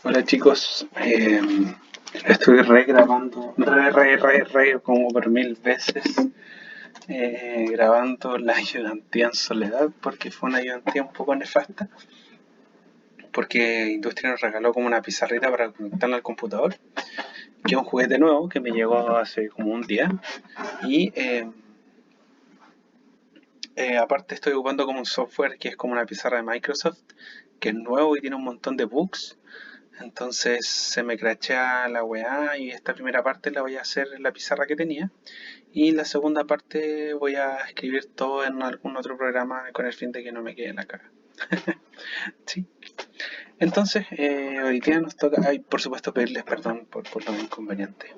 Hola chicos, estoy regrabando, como por 1000 veces, grabando la ayudantía en soledad porque fue una ayudantía un poco nefasta, porque Industria nos regaló como una pizarrita para conectarla al computador, que es un juguete nuevo que me llegó hace como un día, y aparte estoy ocupando como un software que es como una pizarra de Microsoft, que es nuevo y tiene un montón de bugs. Entonces se me crachea la weá y esta primera parte la voy a hacer en la pizarra que tenía y la segunda parte voy a escribir todo en algún otro programa con el fin de que no me quede la caga. Sí. Entonces, hoy día nos toca, ay, por supuesto pedirles perdón por lo inconveniente.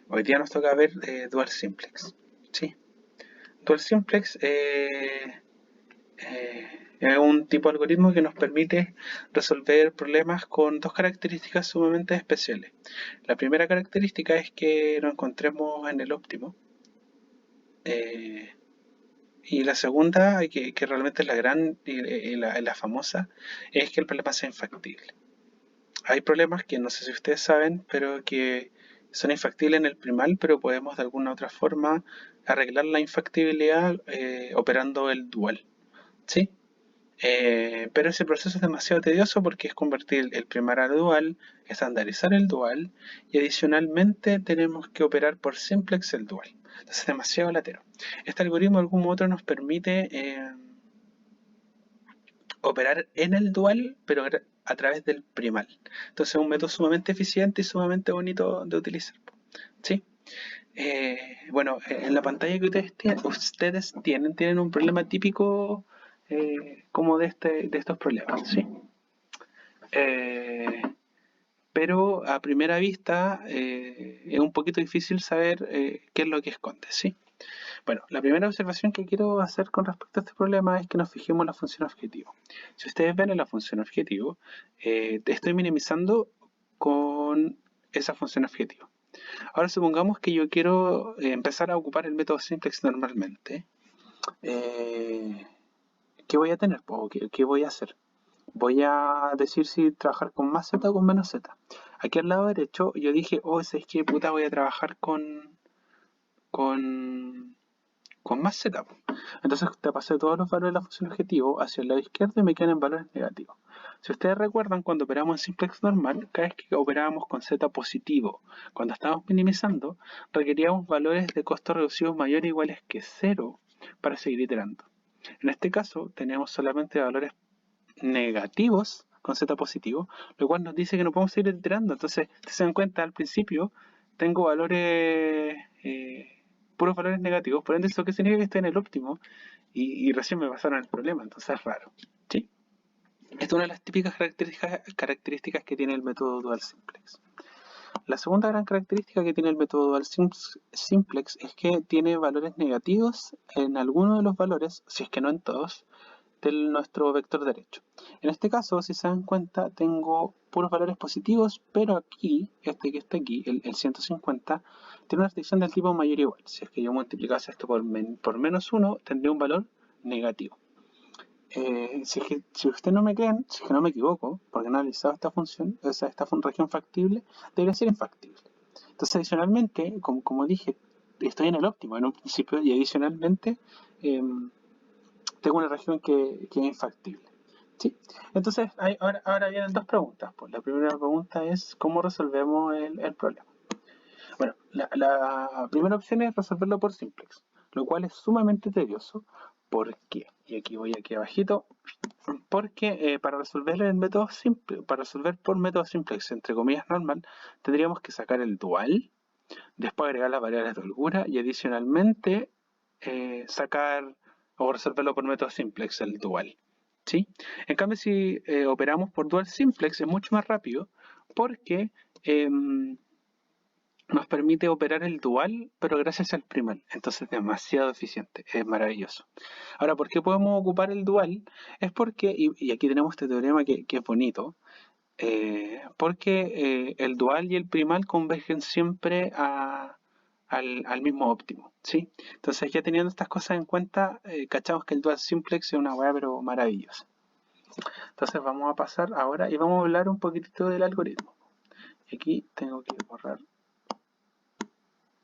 Hoy día nos toca ver Dual Simplex. Sí. Dual Simplex es un tipo de algoritmo que nos permite resolver problemas con dos características sumamente especiales. La primera característica es que nos encontremos en el óptimo. eh, y la segunda, que realmente es la gran y la famosa, es que el problema sea infactible. Hay problemas que no sé si ustedes saben, pero que son infactibles en el primal, pero podemos de alguna otra forma arreglar la infactibilidad operando el dual. ¿Sí? Pero ese proceso es demasiado tedioso porque es convertir el primal al dual, estandarizar el dual y adicionalmente tenemos que operar por simplex el dual. Entonces es demasiado latero. Este algoritmo de algún modo nos permite operar en el dual, pero a través del primal. Entonces es un método sumamente eficiente y sumamente bonito de utilizar. ¿Sí? Bueno, en la pantalla que ustedes tienen un problema típico como de estos problemas, ¿sí? Eh, pero a primera vista es un poquito difícil saber qué es lo que esconde, ¿sí? Bueno, la primera observación que quiero hacer con respecto a este problema es que nos fijemos en la función objetivo. Si ustedes ven en la función objetivo, estoy minimizando con esa función objetivo. Ahora supongamos que yo quiero empezar a ocupar el método simplex normalmente. Eh, ¿Qué voy a tener? ¿Qué voy a hacer? Voy a decir si trabajar con más Z o con menos Z. Aquí al lado derecho yo dije, oh, es que puta voy a trabajar con, con más Z. Entonces te pasé todos los valores de la función objetivo hacia el lado izquierdo y me quedan en valores negativos. Si ustedes recuerdan, cuando operamos en simplex normal, cada vez que operábamos con Z positivo, cuando estábamos minimizando, requeríamos valores de costo reducidos mayores o iguales que 0 para seguir iterando. En este caso, tenemos solamente valores negativos con Z positivo, lo cual nos dice que no podemos seguir iterando. Entonces, si se dan cuenta, al principio tengo valores, puros valores negativos, por ende, eso que significa que estoy en el óptimo y recién me pasaron el problema, entonces es raro. ¿Sí? Esta es una de las típicas características que tiene el método dual simplex. La segunda gran característica que tiene el método dual simplex es que tiene valores negativos en algunos de los valores, si es que no en todos, de nuestro vector derecho. En este caso, si se dan cuenta, tengo puros valores positivos, pero aquí, este que está aquí, el 150, tiene una restricción del tipo mayor o igual. Si es que yo multiplicase esto por menos 1, tendría un valor negativo. Si ustedes no me creen, si es que no me equivoco, porque no he analizado esta función, o sea, esta región factible, debería ser infactible. Entonces, adicionalmente, como dije, estoy en el óptimo en un principio y adicionalmente eh, tengo una región que es infactible. ¿Sí? Entonces, ahora vienen dos preguntas. Pues. La primera pregunta es cómo resolvemos el problema. Bueno, la primera opción es resolverlo por simplex, lo cual es sumamente tedioso. ¿Por qué? Y aquí voy aquí abajito. Porque para resolver el método simple, para resolver por método simplex, entre comillas normal, tendríamos que sacar el dual, después agregar las variables de holgura y adicionalmente sacar o resolverlo por método simplex, el dual. ¿Sí? En cambio, si operamos por dual simplex es mucho más rápido porque nos permite operar el dual, pero gracias al primal. Entonces es demasiado eficiente, es maravilloso. Ahora, ¿por qué podemos ocupar el dual? Es porque, y aquí tenemos este teorema que es bonito, porque el dual y el primal convergen siempre al mismo óptimo, ¿sí? Entonces ya teniendo estas cosas en cuenta, cachamos que el dual simplex es una weá pero maravillosa. Entonces vamos a pasar ahora y vamos a hablar un poquitito del algoritmo. Aquí tengo que borrar,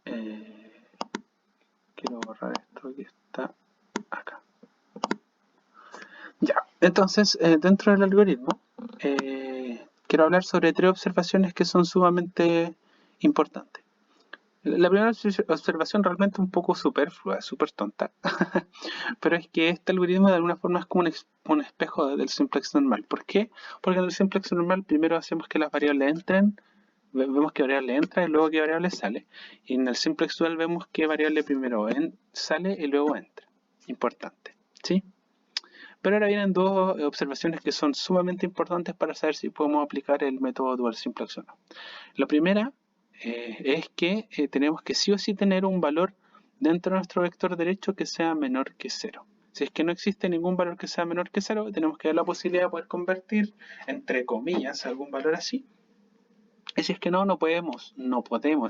quiero borrar esto que está acá. Ya, entonces dentro del algoritmo quiero hablar sobre 3 observaciones que son sumamente importantes. La primera observación realmente un poco superflua, súper tonta, pero es que este algoritmo de alguna forma es como un espejo del simplex normal. ¿Por qué? Porque en el simplex normal primero hacemos que las variables entren, vemos que variable entra y luego que variable sale. Y en el simplex dual vemos que variable primero sale y luego entra. Importante, ¿sí? Pero ahora vienen 2 observaciones que son sumamente importantes para saber si podemos aplicar el método dual simplex o no. La primera es que tenemos que sí o sí tener un valor dentro de nuestro vector derecho que sea menor que 0. Si es que no existe ningún valor que sea menor que 0, tenemos que dar la posibilidad de poder convertir, entre comillas, algún valor así. Y si es que no podemos,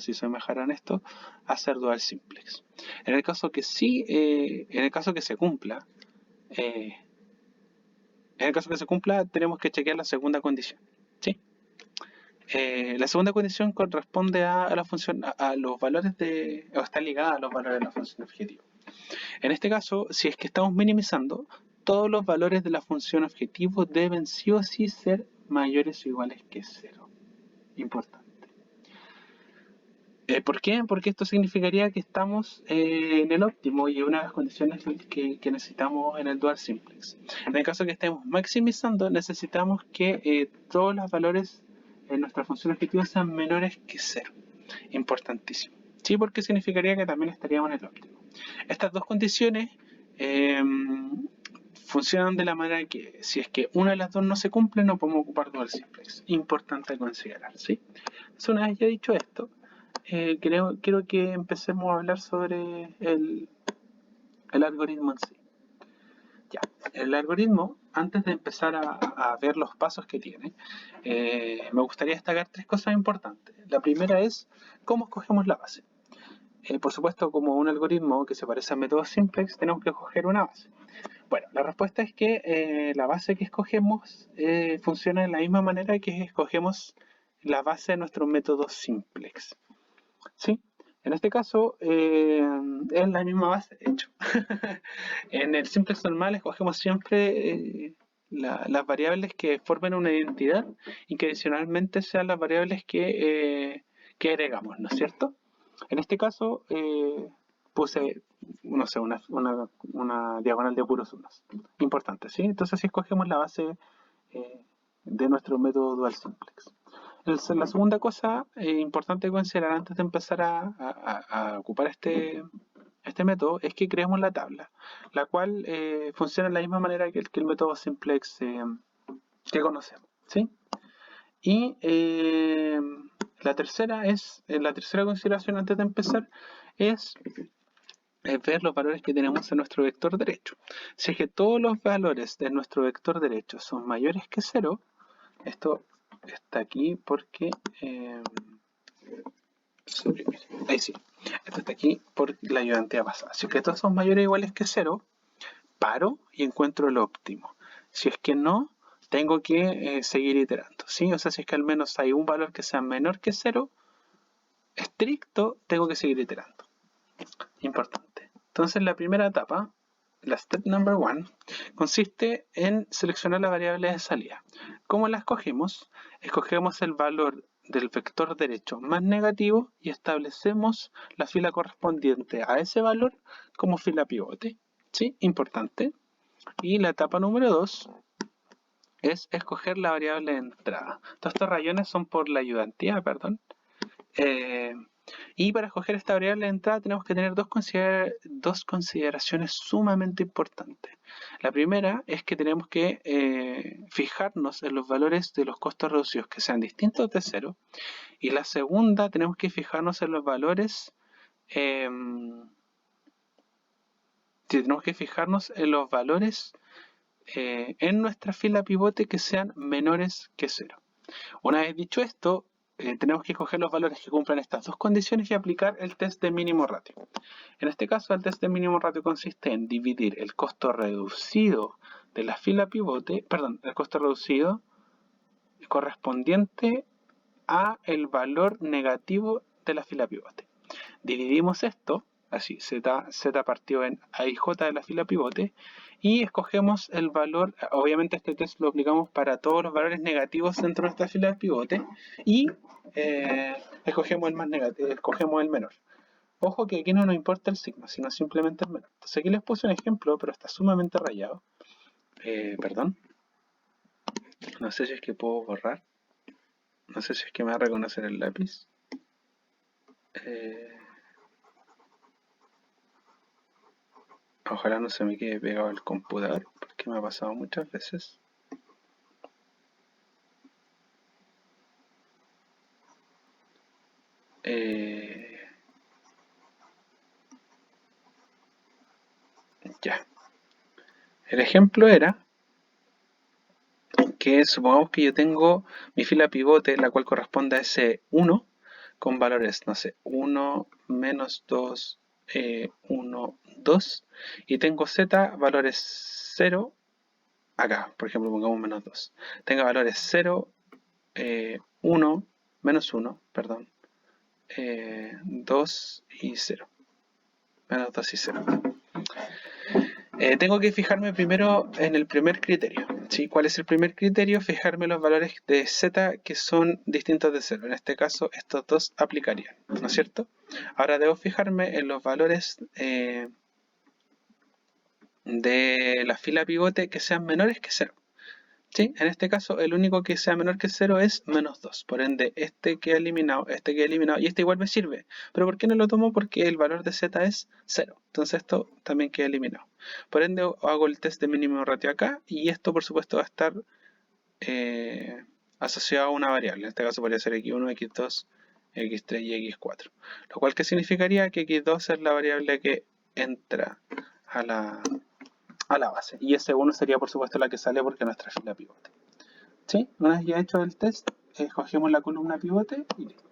si se mejoran esto, hacer dual simplex. En el caso que sí, en el caso que se cumpla, tenemos que chequear la segunda condición, ¿sí? La segunda condición corresponde a la función, a los valores de, o está ligada a los valores de la función objetivo. En este caso, si es que estamos minimizando, todos los valores de la función objetivo deben sí o sí ser mayores o iguales que 0. Importante. ¿Por qué? Porque esto significaría que estamos en el óptimo y una de las condiciones que necesitamos en el dual simplex. En el caso que estemos maximizando, necesitamos que todos los valores en nuestra función objetiva sean menores que 0. Importantísimo. Sí, porque significaría que también estaríamos en el óptimo. Estas dos condiciones funcionan de la manera que si es que una de las dos no se cumple, no podemos ocupar dual simplex. Importante considerar, ¿sí? Entonces, una vez ya dicho esto, quiero que empecemos a hablar sobre el algoritmo en sí. Ya, el algoritmo, antes de empezar a ver los pasos que tiene, me gustaría destacar 3 cosas importantes. La primera es cómo escogemos la base. Por supuesto, como un algoritmo que se parece a método simplex, tenemos que escoger una base. Bueno, la respuesta es que la base que escogemos funciona de la misma manera que escogemos la base de nuestro método simplex. ¿Sí? En este caso es la misma base, de hecho. En el simplex normal escogemos siempre las variables que formen una identidad y que adicionalmente sean las variables que agregamos, ¿no es cierto? En este caso puse, no sé, una diagonal de puros unos. Importante, ¿sí? Entonces si escogemos la base de nuestro método dual simplex. La segunda cosa importante considerar antes de empezar a ocupar este método es que creemos la tabla, la cual funciona de la misma manera que el método simplex que conocemos, ¿sí? Y la tercera consideración antes de empezar es ver los valores que tenemos en nuestro vector derecho. Si es que todos los valores de nuestro vector derecho son mayores que 0, esto está aquí porque ahí sí, esto está aquí por la ayudantía pasada. Si es que estos son mayores o iguales que 0, paro y encuentro el óptimo. Si es que no, tengo que seguir iterando, ¿sí? O sea, si es que al menos hay un valor que sea menor que 0, estricto, tengo que seguir iterando. Importante. Entonces, la primera etapa, la step number 1, consiste en seleccionar la variable de salida. ¿Cómo la escogemos? Escogemos el valor del vector derecho más negativo y establecemos la fila correspondiente a ese valor como fila pivote. ¿Sí? Importante. Y la etapa número 2 es escoger la variable de entrada. Todos estos rayones son por la ayudantía, perdón. Y para escoger esta variable de entrada tenemos que tener dos consideraciones sumamente importantes. La primera es que tenemos que fijarnos en los valores de los costos reducidos que sean distintos de 0. Y la segunda, tenemos que fijarnos en los valores en nuestra fila pivote que sean menores que 0. Una vez dicho esto, tenemos que escoger los valores que cumplan estas dos condiciones y aplicar el test de mínimo ratio. En este caso, el test de mínimo ratio consiste en dividir el costo reducido de la fila pivote, perdón, el costo reducido correspondiente a el valor negativo de la fila pivote. Dividimos esto, así, z partido en a y j de la fila pivote, y escogemos el valor, obviamente este test lo aplicamos para todos los valores negativos dentro de esta fila de pivote, y escogemos el más negativo, escogemos el menor. Ojo que aquí no nos importa el signo, sino simplemente el menor. Entonces aquí les puse un ejemplo, pero está sumamente rayado. Perdón. No sé si es que puedo borrar. No sé si es que me va a reconocer el lápiz. Ojalá no se me quede pegado el computador, porque me ha pasado muchas veces. Ya. El ejemplo era que supongamos que yo tengo mi fila pivote, la cual corresponde a ese 1, con valores, no sé, 1, menos 2, 1, 2, y tengo z, valores 0, acá, por ejemplo, pongamos menos 2. Tengo valores 0, 1, menos 1, perdón, 2 y 0. Menos 2 y 0. Tengo que fijarme primero en el primer criterio. ¿Sí? ¿Cuál es el primer criterio? Fijarme los valores de z que son distintos de 0. En este caso, estos dos aplicarían, ¿no es cierto? Ahora debo fijarme en los valores de la fila pivote que sean menores que 0. ¿Sí? En este caso, el único que sea menor que 0 es menos 2. Por ende, este queda eliminado, y este igual me sirve. ¿Pero por qué no lo tomo? Porque el valor de z es 0. Entonces esto también queda eliminado. Por ende, hago el test de mínimo ratio acá, y esto por supuesto va a estar asociado a una variable. En este caso podría ser x1, x2, x3 y x4. Lo cual que significaría que x2 es la variable que entra a la base. Y S1 sería por supuesto la que sale porque nuestra fila pivote. ¿Sí? Una vez ya hecho el test, escogemos la columna pivote y listo.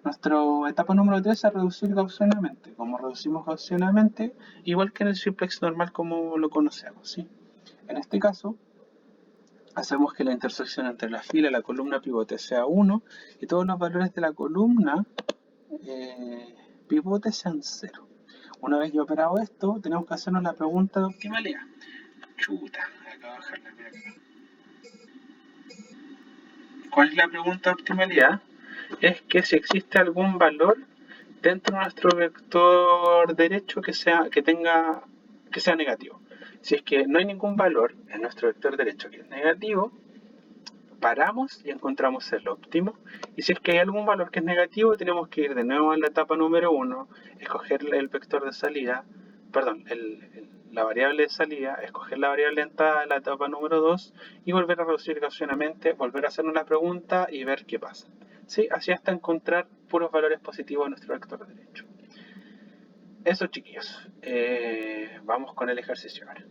Nuestra etapa número 3 es reducir gaussianamente. Como reducimos gaussianamente, igual que en el simplex normal como lo conocemos. ¿Sí? En este caso, hacemos que la intersección entre la fila y la columna pivote sea 1 y todos los valores de la columna pivote sean 0. Una vez ya operado esto, tenemos que hacernos la pregunta de optimalidad. Chuta, acabo de bajarla, mira acá. ¿Cuál es la pregunta de optimalidad? Es que si existe algún valor dentro de nuestro vector derecho que sea negativo. Si es que no hay ningún valor en nuestro vector derecho que es negativo, paramos y encontramos el óptimo. Y si es que hay algún valor que es negativo, tenemos que ir de nuevo a la etapa número 1, escoger el vector de salida, perdón, la variable de salida, escoger la variable de entrada de la etapa número 2 y volver a reducir gaussianamente, volver a hacernos la pregunta y ver qué pasa. ¿Sí? Así hasta encontrar puros valores positivos en nuestro vector derecho. Eso, chiquillos. Vamos con el ejercicio ahora.